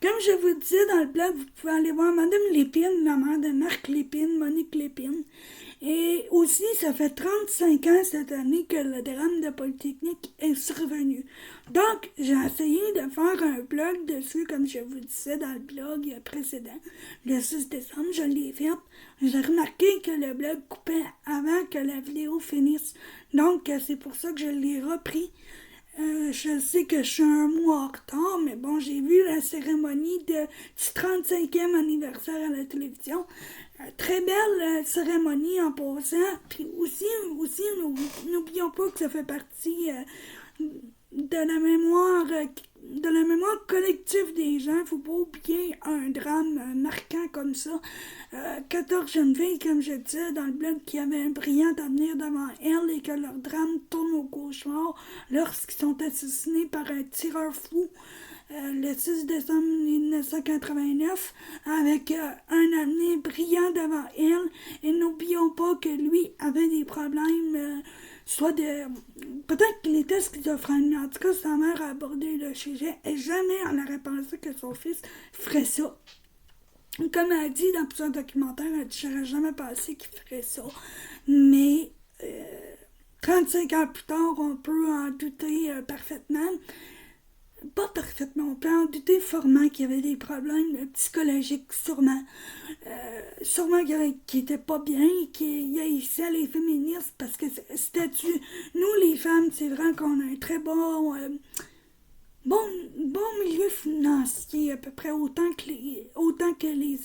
Comme je vous disais dans le blog, vous pouvez aller voir Madame Lépine, la mère de Marc Lépine, Monique Lépine. Et aussi, ça fait 35 ans cette année que le drame de Polytechnique est survenu. Donc, j'ai essayé de faire un blog dessus, comme je vous disais dans le blog précédent. Le 6 décembre, je l'ai fait. J'ai remarqué que le blog coupait avant que la vidéo finisse. Donc, c'est pour ça que je l'ai repris. Je sais que je suis un mois en retard, mais bon, j'ai vu la cérémonie du 35e anniversaire à la télévision. Très belle cérémonie en passant. Puis aussi n'oublions pas que ça fait partie de la mémoire collective des gens. Faut pas oublier un drame marquant comme ça. 14 jeunes filles, comme je disais dans le blog, qui avaient un brillant avenir devant elles et que leur drame tourne au cauchemar lorsqu'ils sont assassinés par un tireur fou le 6 décembre 1989 avec un avenir brillant devant elle. Et n'oublions pas que lui avait des problèmes soit de... Peut-être qu'il était schizophrène, mais en tout cas, sa mère a abordé le sujet et jamais elle n'aurait pensé que son fils ferait ça. Comme elle a dit dans plusieurs documentaires, elle dit « J'aurais jamais pensé qu'il ferait ça. » Mais 35 ans plus tard, on peut en douter parfaitement. Pas parfaitement, on peut en douter fortement qu'il y avait des problèmes psychologiques, sûrement. Sûrement qu'il était pas bien, qu'il haïssait les féministes, parce que c'était nous les femmes, c'est vrai qu'on a un très bon milieu financier, à peu près autant que les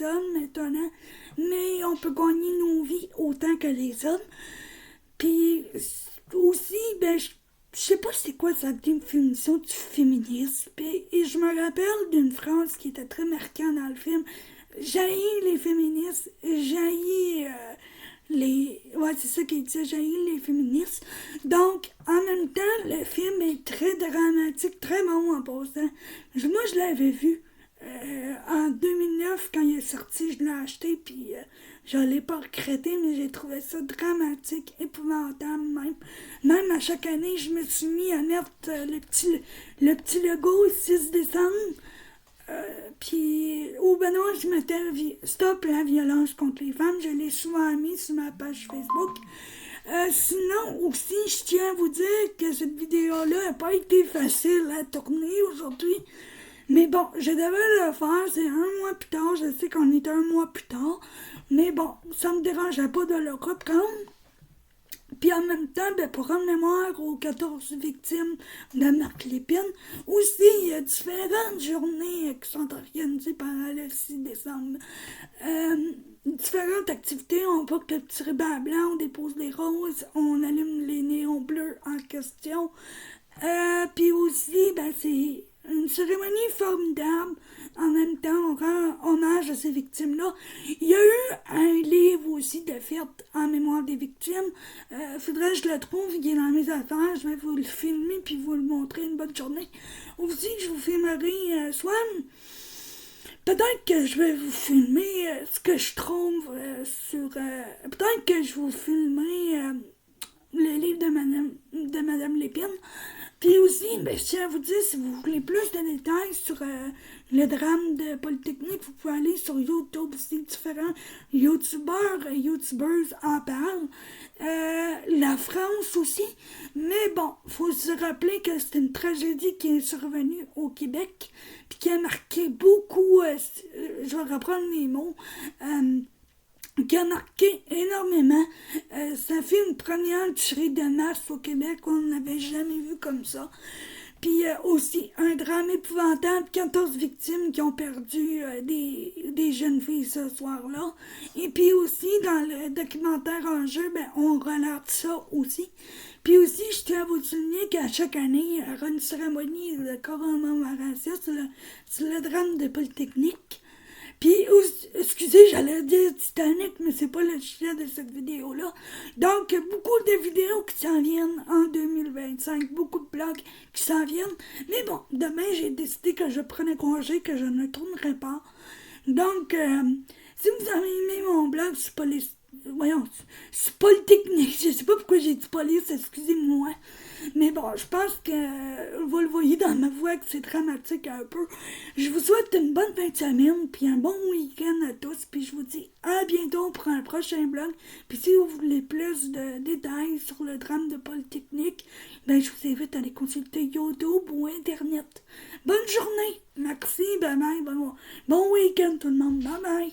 hommes maintenant, mais on peut gagner nos vies autant que les hommes. Puis aussi, je sais pas c'est quoi sa définition du féminisme. Et je me rappelle d'une phrase qui était très marquante dans le film. J'haïs les féministes, j'haïs les... Ouais, c'est ça qu'il disait, j'haïs les féministes. Donc, en même temps, le film est très dramatique, très bon en passant. Moi, je l'avais vu en 2009, quand il est sorti, je l'ai acheté, puis je l'ai pas regretté, mais j'ai trouvé ça dramatique, épouvantable même. Même à chaque année, je me suis mis à mettre le petit logo 6 décembre. Puis au Benoît, je mettais Stop la violence contre les femmes. Je l'ai souvent mis sur ma page Facebook. Sinon, aussi, je tiens à vous dire que cette vidéo-là n'a pas été facile à tourner aujourd'hui. Mais bon, je devais le faire, c'est un mois plus tard, je sais qu'on est un mois plus tard. Mais bon, ça me dérangeait pas de le reprendre. Puis en même temps, pour rendre mémoire aux 14 victimes de Marc Lépine, aussi, il y a différentes journées qui sont organisées pendant le 6 décembre. Différentes activités, on porte le petit ruban blanc, on dépose les roses, on allume les néons bleus en question. Puis aussi, c'est une cérémonie formidable. En même temps, on rend hommage à ces victimes-là. Il y a eu un livre aussi de fête en mémoire des victimes. Faudrait que je le trouve, il est dans mes affaires. Je vais vous le filmer puis vous le montrer. Une bonne journée. Aussi, je vous filmerai soit... Peut-être que je vais vous filmer ce que je trouve sur... peut-être que je vous filmerai le livre de Madame Lépine. Puis aussi, je tiens à vous dire, si vous voulez plus de détails sur le drame de Polytechnique, vous pouvez aller sur YouTube aussi, différents YouTubers en parlent. La France aussi. Mais bon, faut se rappeler que c'est une tragédie qui est survenue au Québec, puis qui a marqué beaucoup, je vais reprendre mes mots, qui a marqué énormément. Ça fait une première tuerie de masse au Québec qu'on n'avait jamais vu comme ça. Puis aussi un drame épouvantable, 14 victimes qui ont perdu des jeunes filles ce soir-là. Et puis aussi dans le documentaire en jeu, on relate ça aussi. Puis aussi, je tiens à vous souligner qu'à chaque année, il y aura une cérémonie de commémoration sur le drame de Polytechnique. Puis, excusez, j'allais dire Titanic, mais c'est pas le sujet de cette vidéo-là. Donc, beaucoup de vidéos qui s'en viennent en 2025, beaucoup de blogs qui s'en viennent. Mais bon, demain, j'ai décidé que je prenais congé, que je ne tournerais pas. Donc, si vous avez aimé mon blog sur voyons, c'est Polytechnique. Je sais pas pourquoi j'ai dit police, excusez-moi. Mais bon, je pense que vous le voyez dans ma voix que c'est dramatique un peu. Je vous souhaite une bonne fin de semaine, puis un bon week-end à tous, puis je vous dis à bientôt pour un prochain blog. Puis si vous voulez plus de détails sur le drame de Polytechnique, ben je vous invite à aller consulter YouTube ou Internet. Bonne journée, merci, bye bye, bon week-end tout le monde, bye bye.